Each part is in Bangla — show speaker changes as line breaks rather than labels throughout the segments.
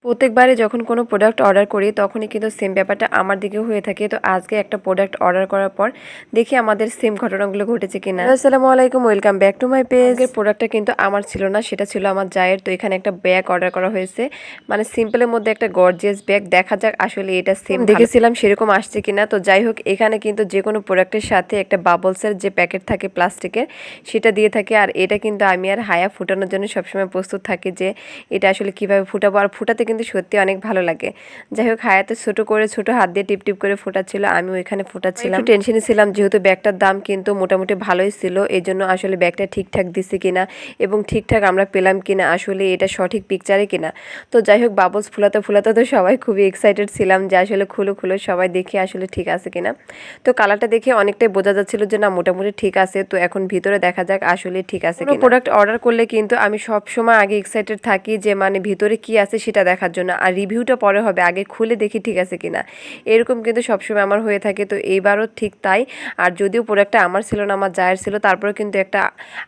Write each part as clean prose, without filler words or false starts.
প্রত্যেকবারে যখন কোনো প্রোডাক্ট অর্ডার করি তখনই কিন্তু সেম ব্যাপারটা আমার দিকেও হয়ে থাকে। তো আজকে একটা প্রোডাক্ট অর্ডার করার পর দেখি আমাদের সেম ঘটনাগুলো ঘটেছে কিনা। আসসালামু আলাইকুম, welcome back to my page. এর প্রোডাক্টটা কিন্তু আমার ছিল না, সেটা ছিল আমার জায়ের। তো এখানে একটা ব্যাগ অর্ডার করা হয়েছে, মানে সিম্পলের মধ্যে একটা গর্জিয়াস ব্যাগ। দেখা যাক আসলে এটা সেম দেখেছিলাম সেরকম আসছে কিনা। তো যাই হোক, এখানে কিন্তু যে কোনো প্রোডাক্টের সাথে একটা বাবলসের যে প্যাকেট থাকে প্লাস্টিকের, সেটা দিয়ে থাকে। আর এটা কিন্তু আমি আর হায়া ফুটানোর জন্য সবসময় প্রস্তুত থাকি যে এটা আসলে কিভাবে ফুটাবো। আর ফুটাতে কিন্তু সত্যি অনেক ভালো লাগে। যাই হোক, হায়াতে ছোট হাত দিয়ে টিপ টিপ করে ফোটাচ্ছিল, আমি ওইখানে ফোটাচ্ছিলাম। একটু টেনশনে ছিলাম যেহেতু ব্যাগটার দাম কিন্তু মোটামুটি ভালোই ছিল, এই জন্য আসলে ব্যাগটা ঠিকঠাক দিছে কিনা এবং ঠিকঠাক আমরা পেলাম কিনা, আসলে এটা সঠিক পিকচারে কিনা। তো যাই হোক, বাবলস ফুলাতে ফুলাতে তো সবাই খুবই এক্সাইটেড ছিলাম যে আসলে খুলো খুলো সবাই দেখি আসলে ঠিক আছে কিনা। তো কালারটা দেখে অনেকটাই বোঝা যাচ্ছিল যে না, মোটামুটি ঠিক আছে। তো এখন ভিতরে দেখা যাক আসলে ঠিক আছে কিনা। প্রোডাক্ট অর্ডার করলে কিন্তু আমি সব সময় আগে এক্সাইটেড থাকি যে মানে ভিতরে কি আছে সেটা দেখার জন্য, আর রিভিউটা পরে হবে, আগে খুলে দেখি ঠিক আছে কিনা। এরকম কিন্তু সবসময় আমার হয়ে থাকে। তো এইবারও ঠিক তাই। আর যদিও প্রোডাক্টটা আমার ছিল না, আমার জায়ের ছিল, তারপরেও কিন্তু একটা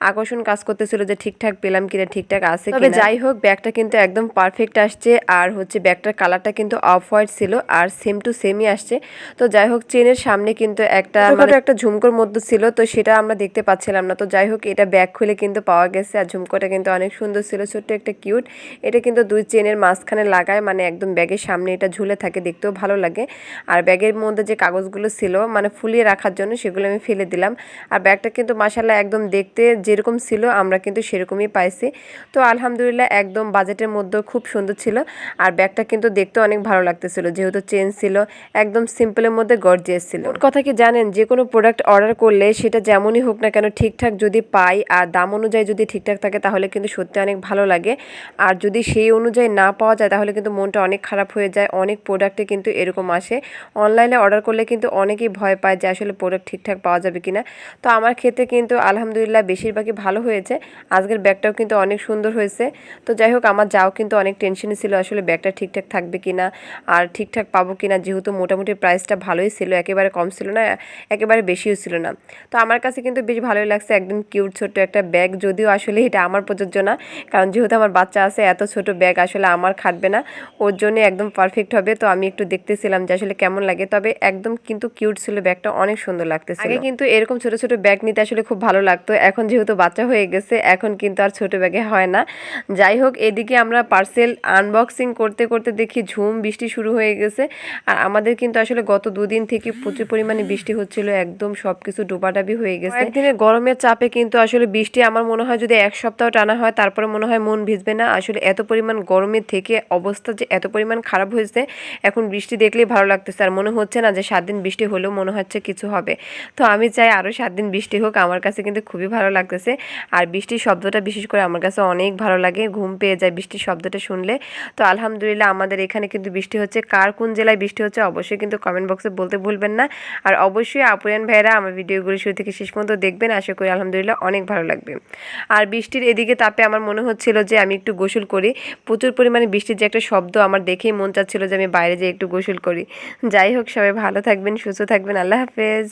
আকর্ষণ কাজ করতেছিল যে ঠিকঠাক পেলাম কিনা, ঠিকঠাক আছে কিনা। তবে যাই হোক, ব্যাগটা কিন্তু একদম পারফেক্ট আসছে। আর হচ্ছে ব্যাগটার কালারটা কিন্তু অফ হোয়াইট ছিল আর সেম টু সেমই আসছে। তো যাই হোক, চেনের সামনে কিন্তু একটা মানে একটা ঝুমকোর মধ্যে ছিল, তো সেটা আমরা দেখতে পাচ্ছিলাম না। তো যাই হোক, এটা ব্যাগ খুলে কিন্তু পাওয়া গেছে। আর ঝুমকোটা কিন্তু অনেক সুন্দর ছিল, ছোট্ট একটা কিউট। এটা কিন্তু দুই চেনের মাঝখানে লাগায়, মানে একদম ব্যাগের সামনে এটা ঝুলে থাকে, দেখতেও ভালো লাগে। আর ব্যাগের মধ্যে যে কাগজগুলো ছিল মানে ফুলিয়ে রাখার জন্য, সেগুলো আমি ফেলে দিলাম। আর ব্যাগটা কিন্তু মাশাআল্লাহ একদম দেখতে যেরকম ছিল আমরা কিন্তু সেরকমই পাইছি। তো আলহামদুলিল্লাহ একদম বাজেটের মধ্যে খুব সুন্দর ছিল। আর ব্যাগটা কিন্তু দেখতে অনেক ভালো লাগতেছিল, যেহেতু চেন ছিল, একদম সিম্পলের মধ্যে গর্জিয়াস ছিল। কথা কি জানেন, যে কোনো প্রোডাক্ট অর্ডার করলে সেটা যেমনই হোক না কেন ঠিকঠাক যদি পাই আর দাম অনুযায়ী যদি ঠিকঠাক থাকে তাহলে কিন্তু সত্যি অনেক ভালো লাগে। আর যদি সেই অনুযায়ী না পাওয়া যায় তাহলে কিন্তু মনটা অনেক খারাপ হয়ে যায়। অনেক প্রোডাক্টে কিন্তু এরকম আসে, অনলাইনে অর্ডার করলে কিন্তু অনেকেই ভয় পায় যে আসলে প্রোডাক্ট ঠিকঠাক পাওয়া যাবে কিনা। তো আমার ক্ষেত্রে কিন্তু আলহামদুলিল্লাহ বেশিরভাগই ভালো হয়েছে। আজকের ব্যাগটাও কিন্তু অনেক সুন্দর হয়েছে। তো যাই হোক, আমার যাও কিন্তু অনেক টেনশনে ছিল আসলে ব্যাগটা ঠিকঠাক থাকবে কিনা আর ঠিকঠাক পাবো কিনা, যেহেতু মোটামুটি প্রাইসটা ভালোই ছিল, একেবারে কম ছিল না, একেবারে বেশিও ছিল না। তো আমার কাছে কিন্তু বেশ ভালোই লাগছে, একদম কিউট ছোট্ট একটা ব্যাগ। যদিও আসলে এটা আমার প্রযোজ্য না, কারণ যেহেতু আমার বাচ্চা আছে, এত ছোট ব্যাগ আসলে আমার খাটবে না, ওর জন্য একদম পারফেক্ট হবে। তো আমি একটু দেখতেছিলাম যে আসলে কেমন লাগে, তবে একদম কিন্তু কিউট ছিল ব্যাগটা, অনেক সুন্দর লাগতেছিল। আগে কিন্তু এরকম ছোট ছোট ব্যাগ নিতে আসলে খুব ভালো লাগতো, এখন যেহেতু বাচ্চা হয়ে গেছে এখন কিন্তু আর ছোট ব্যাগে হয় না। যাই হোক, এদিকে আমরা পার্সেল আনবক্সিং করতে করতে দেখি ঝুম বৃষ্টি শুরু হয়ে গেছে। আর আমাদের কিন্তু আসলে গত দুদিন থেকে প্রচুর পরিমাণে বৃষ্টি হচ্ছিল, একদম সবকিছু ডোবাডাবি হয়ে গেছে। একদিনের গরমের চাপে কিন্তু আসলে বৃষ্টি আমার মনে হয় যদি এক সপ্তাহ টানা হয় তারপরে মনে হয় মন ভিজবে না। আসলে এত পরিমাণ গরমের থেকে অবস্থা যে এত পরিমাণ খারাপ হয়েছে, এখন বৃষ্টি দেখলেই ভালো লাগতেছে। আর মনে হচ্ছে না যে 7 দিন বৃষ্টি হলেও মনে হচ্ছে কিছু হবে। তো আমি চাই আরও 7 দিন বৃষ্টি হোক, আমার কাছে কিন্তু খুবই ভালো লাগতেছে। আর বৃষ্টির শব্দটা বিশেষ করে আমার কাছে অনেক ভালো লাগে, ঘুম পেয়ে যায় বৃষ্টির শব্দটা শুনলে। তো আলহামদুলিল্লাহ আমাদের এখানে কিন্তু বৃষ্টি হচ্ছে। কার কোন জেলায় বৃষ্টি হচ্ছে অবশ্যই কিন্তু কমেন্ট বক্সে বলতে ভুলবেন না। আর অবশ্যই আপুরান ভাইরা আমার ভিডিওগুলো শুরু থেকে শেষ পর্যন্ত দেখবেন, আশা করি আলহামদুলিল্লাহ অনেক ভালো লাগবে। আর বৃষ্টির এদিকে তাপে আমার মনে হচ্ছিল যে আমি একটু গোসল করি, প্রচুর পরিমাণে বৃষ্টির যে একটা শব্দ, আমার দেখেই মন চাচ্ছিল যে আমি বাইরে যেয়ে একটু গোসল করি। যাই হোক, সবাই ভালো থাকবেন, সুস্থ থাকবেন, আল্লাহ হাফেজ।